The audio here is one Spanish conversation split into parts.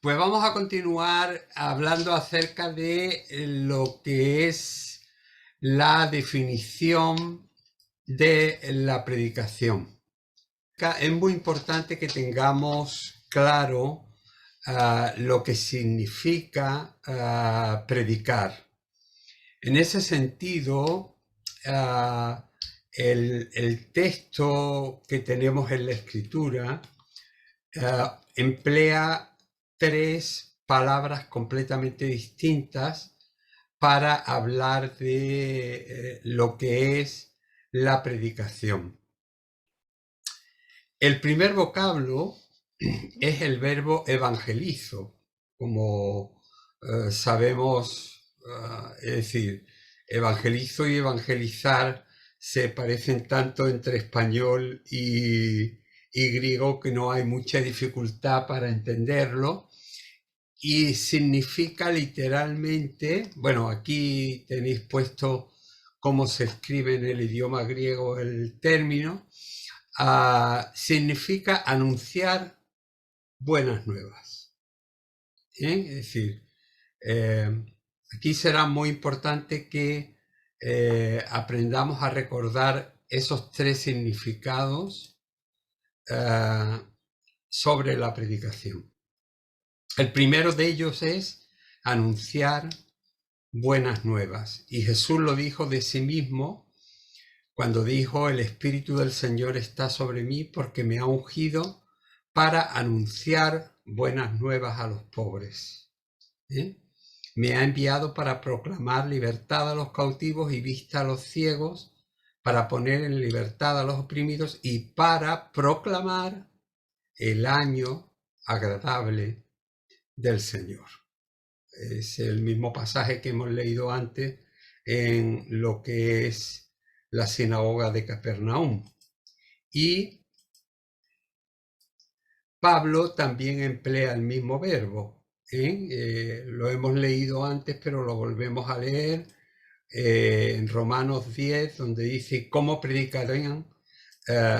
Pues vamos a continuar hablando acerca de lo que es la definición de la predicación. Es muy importante que tengamos claro lo que significa predicar. En ese sentido, el texto que tenemos en la Escritura emplea tres palabras completamente distintas para hablar de lo que es la predicación. El primer vocablo es el verbo evangelizo, como sabemos, es decir, evangelizo y evangelizar se parecen tanto entre español y griego que no hay mucha dificultad para entenderlo. Y significa literalmente, bueno, aquí tenéis puesto cómo se escribe en el idioma griego el término, significa anunciar buenas nuevas. Es decir, aquí será muy importante que aprendamos a recordar esos tres significados sobre la predicación. El primero de ellos es anunciar buenas nuevas. Y Jesús lo dijo de sí mismo cuando dijo: el Espíritu del Señor está sobre mí porque me ha ungido para anunciar buenas nuevas a los pobres. Me ha enviado para proclamar libertad a los cautivos y vista a los ciegos, para poner en libertad a los oprimidos y para proclamar el año agradable del Señor. Es el mismo pasaje que hemos leído antes en lo que es la sinagoga de Capernaum. Y Pablo también emplea el mismo verbo. Lo hemos leído antes, pero lo volvemos a leer en Romanos 10, donde dice: ¿cómo predicarían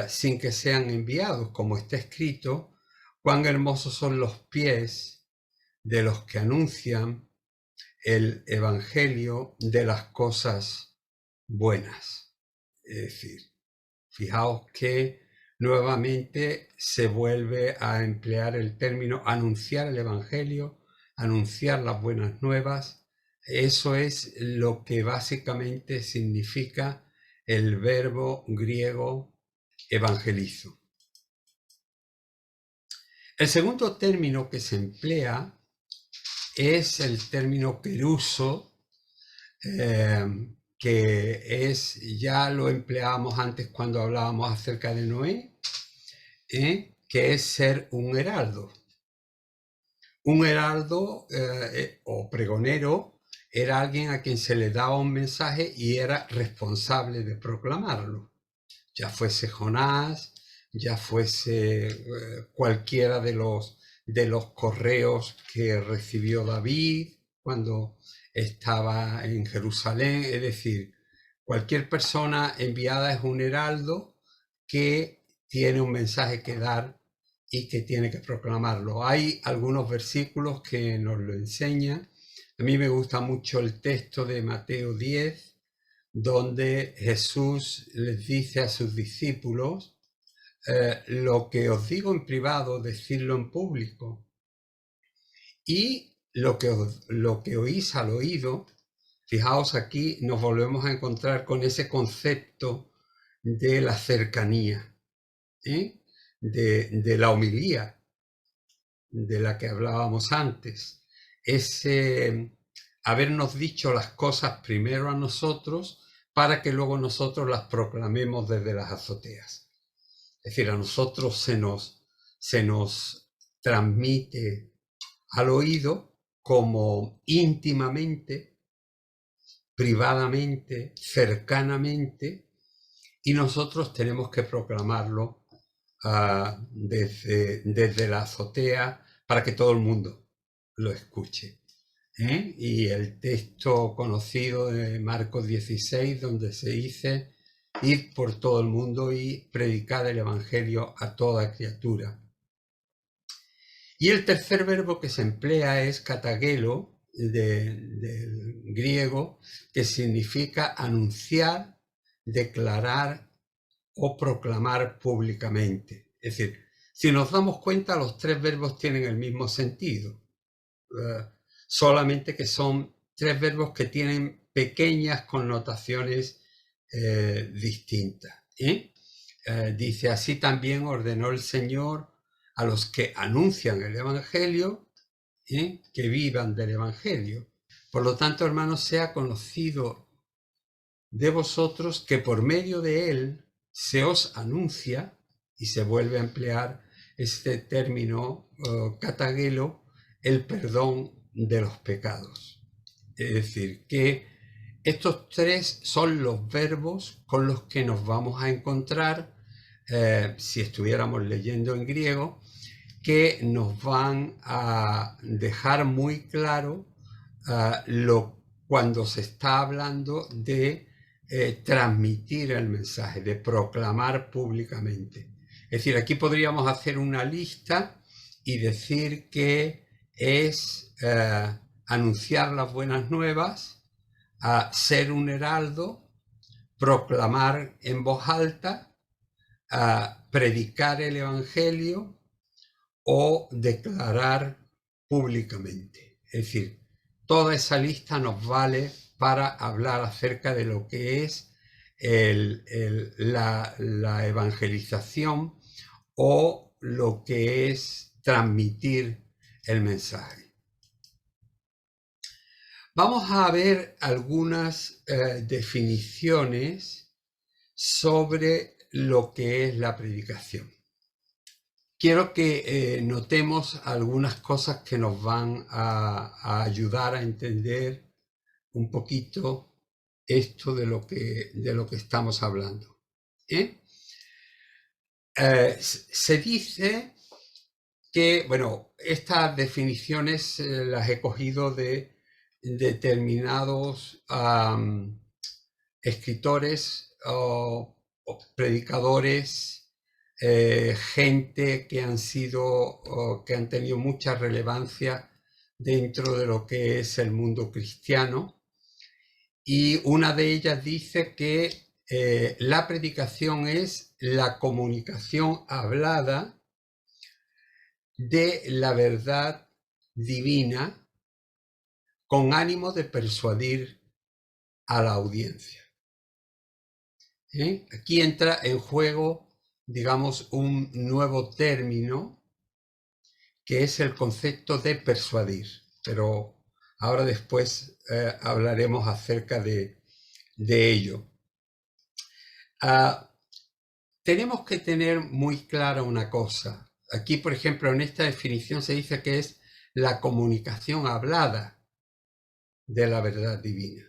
sin que sean enviados? Como está escrito: cuán hermosos son los pies de los que anuncian el evangelio de las cosas buenas. Es decir, fijaos que nuevamente se vuelve a emplear el término anunciar el evangelio, anunciar las buenas nuevas. Eso es lo que básicamente significa el verbo griego evangelizo. El segundo término que se emplea es el término keruso, que ya lo empleábamos antes cuando hablábamos acerca de Noé, que es ser un heraldo. Un heraldo o pregonero era alguien a quien se le daba un mensaje y era responsable de proclamarlo. Ya fuese Jonás, ya fuese cualquiera de los correos que recibió David cuando estaba en Jerusalén. Es decir, cualquier persona enviada es un heraldo que tiene un mensaje que dar y que tiene que proclamarlo. Hay algunos versículos que nos lo enseñan. A mí me gusta mucho el texto de Mateo 10, donde Jesús les dice a sus discípulos: lo que os digo en privado, decidlo en público. Y lo que oís al oído, fijaos, aquí nos volvemos a encontrar con ese concepto de la cercanía, de la homilía de la que hablábamos antes. Ese habernos dicho las cosas primero a nosotros para que luego nosotros las proclamemos desde las azoteas. Es decir, a nosotros se nos transmite al oído como íntimamente, privadamente, cercanamente, y nosotros tenemos que proclamarlo desde la azotea para que todo el mundo lo escuche. Y el texto conocido de Marcos 16, donde se dice: id por todo el mundo y predicad el evangelio a toda criatura. Y el tercer verbo que se emplea es katagelo, del griego, que significa anunciar, declarar o proclamar públicamente. Es decir, si nos damos cuenta, los tres verbos tienen el mismo sentido, solamente que son tres verbos que tienen pequeñas connotaciones distintas. Dice, así también ordenó el Señor a los que anuncian el Evangelio, que vivan del Evangelio. Por lo tanto, hermanos, sea conocido de vosotros que por medio de él se os anuncia, y se vuelve a emplear este término katagelo, el perdón de los pecados. Es decir, que estos tres son los verbos con los que nos vamos a encontrar si estuviéramos leyendo en griego, que nos van a dejar muy claro cuando se está hablando de transmitir el mensaje, de proclamar públicamente. Es decir, aquí podríamos hacer una lista y decir que es anunciar las buenas nuevas, ser un heraldo, proclamar en voz alta, predicar el Evangelio o declarar públicamente. Es decir, toda esa lista nos vale para hablar acerca de lo que es la evangelización o lo que es transmitir el mensaje. Vamos a ver algunas definiciones sobre lo que es la predicación. Quiero que notemos algunas cosas que nos van a ayudar a entender un poquito esto de lo que estamos hablando. Se dice que, bueno, estas definiciones las he cogido de determinados escritores o predicadores, gente que han tenido mucha relevancia dentro de lo que es el mundo cristiano, y una de ellas dice que la predicación es la comunicación hablada de la verdad divina con ánimo de persuadir a la audiencia. Aquí entra en juego, digamos, un nuevo término que es el concepto de persuadir, pero ahora después hablaremos acerca de ello. Tenemos que tener muy clara una cosa. Aquí, por ejemplo, en esta definición se dice que es la comunicación hablada de la verdad divina.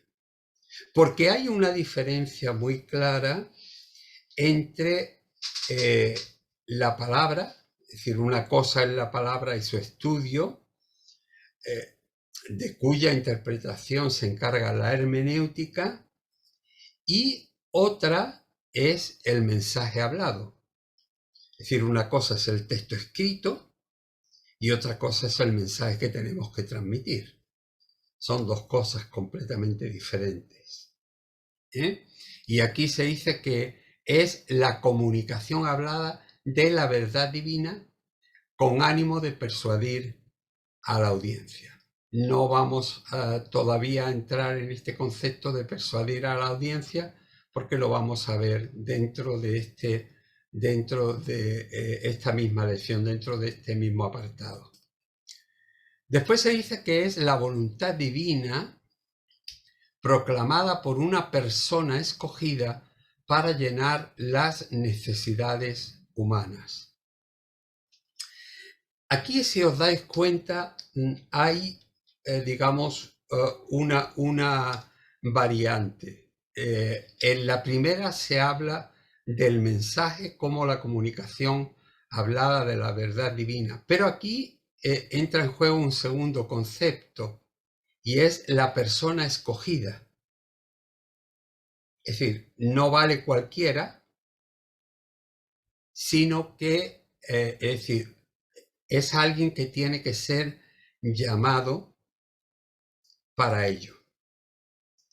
Porque hay una diferencia muy clara entre la palabra, es decir, una cosa es la palabra y su estudio, de cuya interpretación se encarga la hermenéutica, y otra es el mensaje hablado. Es decir, una cosa es el texto escrito y otra cosa es el mensaje que tenemos que transmitir. Son dos cosas completamente diferentes. Y aquí se dice que es la comunicación hablada de la verdad divina con ánimo de persuadir a la audiencia. No vamos todavía a entrar en este concepto de persuadir a la audiencia, porque lo vamos a ver dentro de esta misma lección, dentro de este mismo apartado. Después se dice que es la voluntad divina proclamada por una persona escogida para llenar las necesidades humanas. Aquí, si os dais cuenta, hay, digamos, una variante. En la primera se habla del mensaje como la comunicación hablada de la verdad divina, pero aquí entra en juego un segundo concepto, y es la persona escogida. Es decir, no vale cualquiera, sino que, es decir, es alguien que tiene que ser llamado para ello.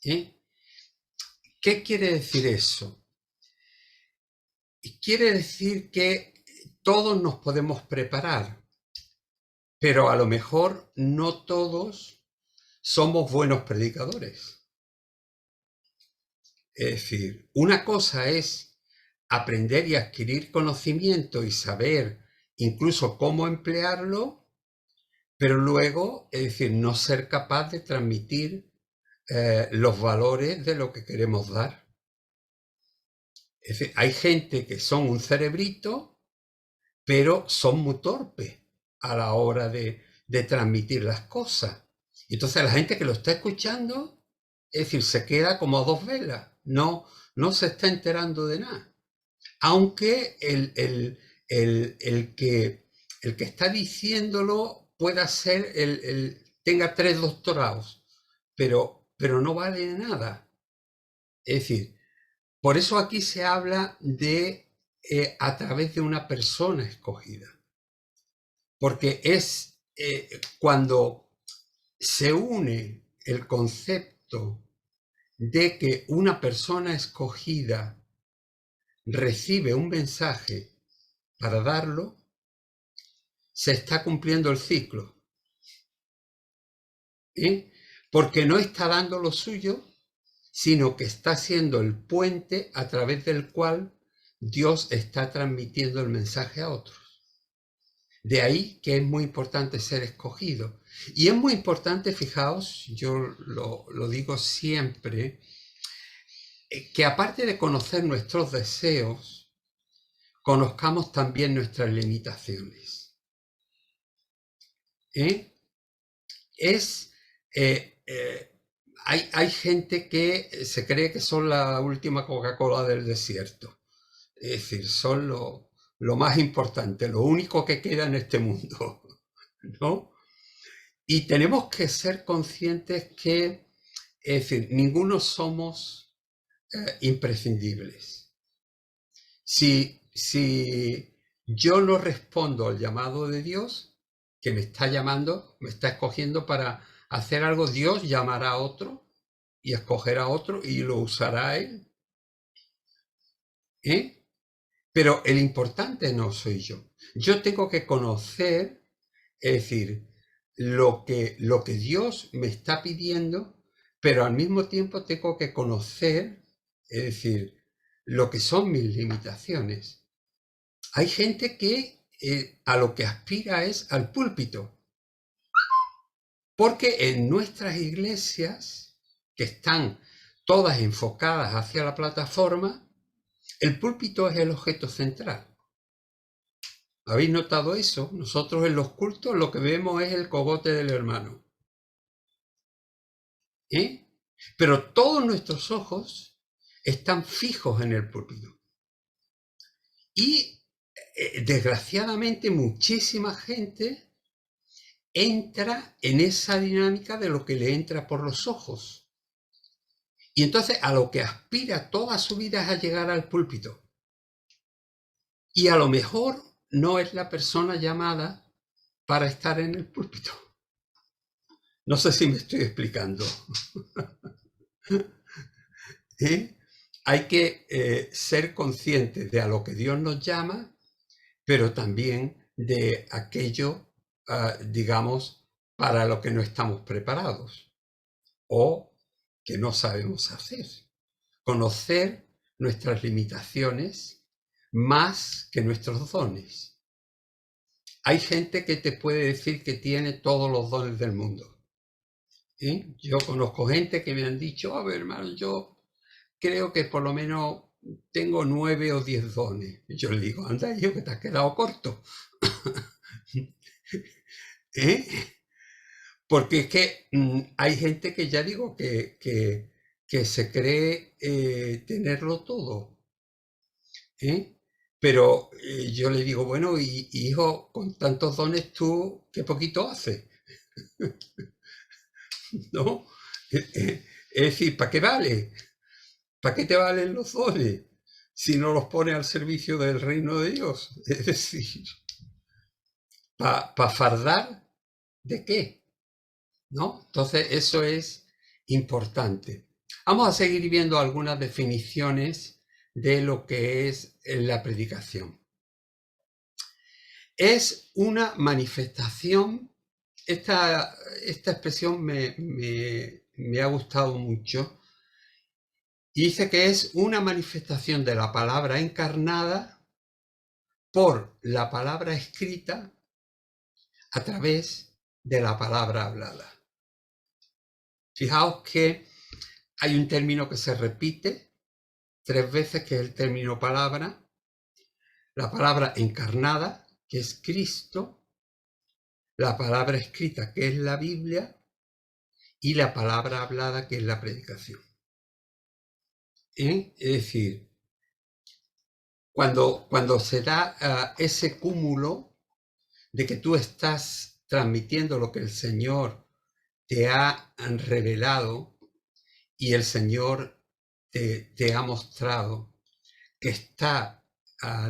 ¿Qué quiere decir eso? Quiere decir que todos nos podemos preparar, pero a lo mejor no todos somos buenos predicadores. Es decir, una cosa es aprender y adquirir conocimiento y saber incluso cómo emplearlo, pero luego, es decir, no ser capaz de transmitir los valores de lo que queremos dar. Es decir, hay gente que son un cerebrito, pero son muy torpes a la hora de transmitir las cosas. Y entonces la gente que lo está escuchando, es decir, se queda como a dos velas, no se está enterando de nada. Aunque el que está diciéndolo pueda ser, tenga 3 doctorados, pero no vale de nada. Es decir, por eso aquí se habla de a través de una persona escogida. Porque es cuando se une el concepto de que una persona escogida recibe un mensaje para darlo, se está cumpliendo el ciclo. Porque no está dando lo suyo, sino que está siendo el puente a través del cual Dios está transmitiendo el mensaje a otros. De ahí que es muy importante ser escogido. Y es muy importante, fijaos, yo lo digo siempre, que aparte de conocer nuestros deseos, conozcamos también nuestras limitaciones. Hay gente que se cree que son la última Coca-Cola del desierto. Es decir, son lo más importante, lo único que queda en este mundo, ¿no? Y tenemos que ser conscientes que, es decir, ninguno somos imprescindibles. Si yo no respondo al llamado de Dios, que me está llamando, me está escogiendo para hacer algo, Dios llamará a otro y escogerá a otro y lo usará a él. Pero el importante no soy yo. Yo tengo que conocer, es decir, lo que Dios me está pidiendo, pero al mismo tiempo tengo que conocer, es decir, lo que son mis limitaciones. Hay gente que a lo que aspira es al púlpito, porque en nuestras iglesias, que están todas enfocadas hacia la plataforma, el púlpito es el objeto central. ¿Habéis notado eso? Nosotros en los cultos lo que vemos es el cogote del hermano. Pero todos nuestros ojos están fijos en el púlpito. Y desgraciadamente muchísima gente entra en esa dinámica de lo que le entra por los ojos. Y entonces a lo que aspira toda su vida es a llegar al púlpito. Y a lo mejor no es la persona llamada para estar en el púlpito. No sé si me estoy explicando. Hay que ser conscientes de a lo que Dios nos llama, pero también de aquello, digamos, para lo que no estamos preparados o que no sabemos hacer. Conocer nuestras limitaciones más que nuestros dones. Hay gente que te puede decir que tiene todos los dones del mundo. Yo conozco gente que me han dicho, a ver, hermano, yo creo que por lo menos tengo 9 o 10 dones. Y yo le digo, anda, hijo, que te has quedado corto. Porque es que hay gente que ya digo que se cree tenerlo todo. Pero yo le digo, bueno, hijo, con tantos dones tú, ¿qué poquito haces? ¿No? Es decir, ¿para qué vale? ¿Para qué te valen los dones si no los pones al servicio del reino de Dios? Es decir, ¿Para fardar de qué? ¿No? Entonces, eso es importante. Vamos a seguir viendo algunas definiciones de lo que es la predicación. Es una manifestación, esta expresión me ha gustado mucho, y dice que es una manifestación de la palabra encarnada por la palabra escrita a través de la palabra hablada. Fijaos que hay un término que se repite 3 veces, que es el término palabra, la palabra encarnada, que es Cristo, la palabra escrita, que es la Biblia, y la palabra hablada, que es la predicación. Es decir, cuando se da ese cúmulo de que tú estás transmitiendo lo que el Señor te ha revelado y el Señor te ha mostrado, que está,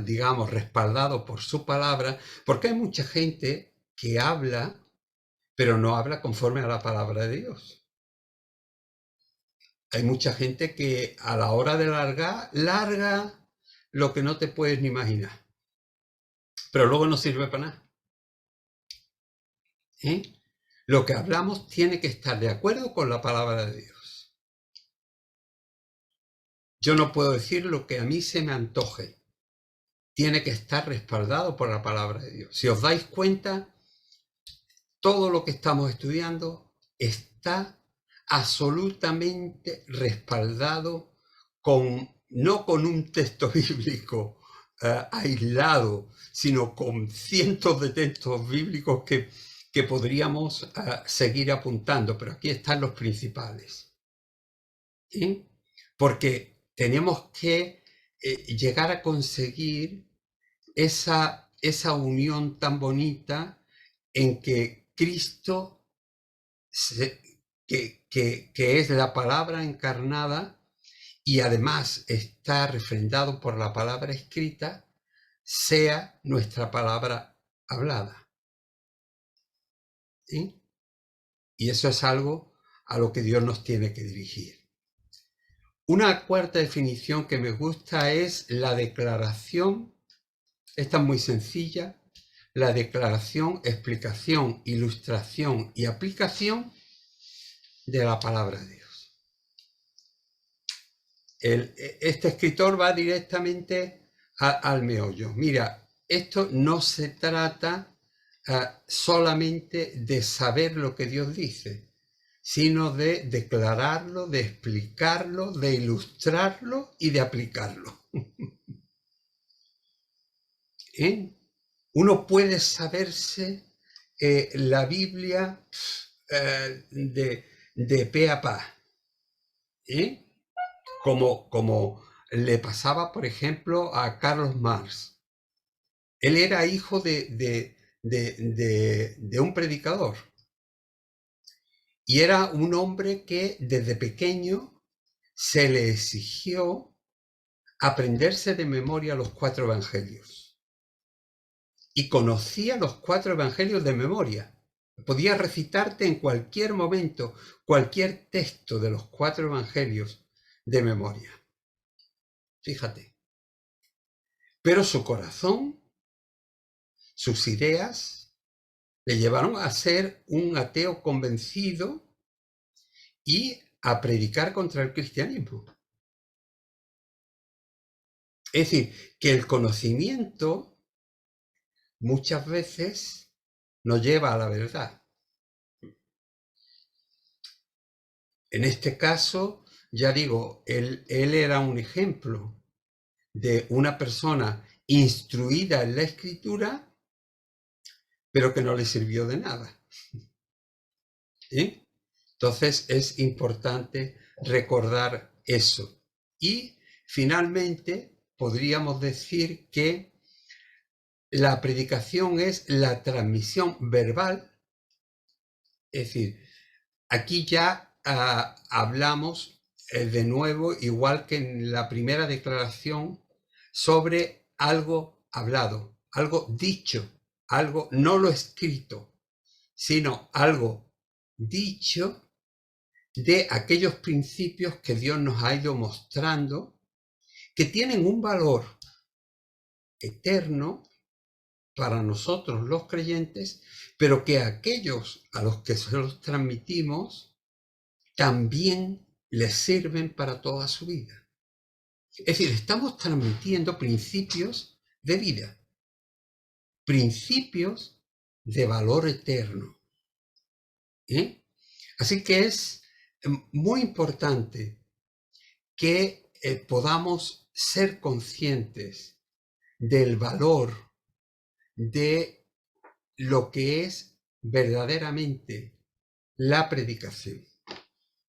digamos, respaldado por su palabra, porque hay mucha gente que habla, pero no habla conforme a la palabra de Dios. Hay mucha gente que a la hora de larga lo que no te puedes ni imaginar, pero luego no sirve para nada. Lo que hablamos tiene que estar de acuerdo con la palabra de Dios. Yo no puedo decir lo que a mí se me antoje. Tiene que estar respaldado por la palabra de Dios. Si os dais cuenta, todo lo que estamos estudiando está absolutamente respaldado no con un texto bíblico aislado, sino con cientos de textos bíblicos que podríamos seguir apuntando, pero aquí están los principales. Porque tenemos que llegar a conseguir esa unión tan bonita en que Cristo, que es la palabra encarnada y además está refrendado por la palabra escrita, sea nuestra palabra hablada. ¿Sí? Y eso es algo a lo que Dios nos tiene que dirigir. Una cuarta definición que me gusta es la declaración. Esta es muy sencilla. La declaración, explicación, ilustración y aplicación de la palabra de Dios. Este escritor va directamente al meollo. Mira, esto no se trata solamente de saber lo que Dios dice, sino de declararlo, de explicarlo, de ilustrarlo y de aplicarlo. Uno puede saberse la Biblia de pe a pa, como le pasaba, por ejemplo, a Carlos Marx. Él era hijo de un predicador y era un hombre que desde pequeño se le exigió aprenderse de memoria los 4 evangelios. Y conocía los 4 evangelios de memoria. Podía recitarte en cualquier momento cualquier texto de los 4 evangelios de memoria. Fíjate. Pero su corazón, sus ideas, le llevaron a ser un ateo convencido y a predicar contra el cristianismo. Es decir, que el conocimiento muchas veces nos lleva a la verdad. En este caso, ya digo, él era un ejemplo de una persona instruida en la escritura, pero que no le sirvió de nada. Entonces es importante recordar eso. Y finalmente podríamos decir que la predicación es la transmisión verbal, es decir, aquí ya hablamos de nuevo, igual que en la primera declaración, sobre algo hablado, algo dicho. algo, no lo escrito, sino algo dicho de aquellos principios que Dios nos ha ido mostrando, que tienen un valor eterno para nosotros los creyentes, pero que aquellos a los que se los transmitimos también les sirven para toda su vida. Es decir, estamos transmitiendo principios de vida, principios de valor eterno. Así que es muy importante que podamos ser conscientes del valor de lo que es verdaderamente la predicación.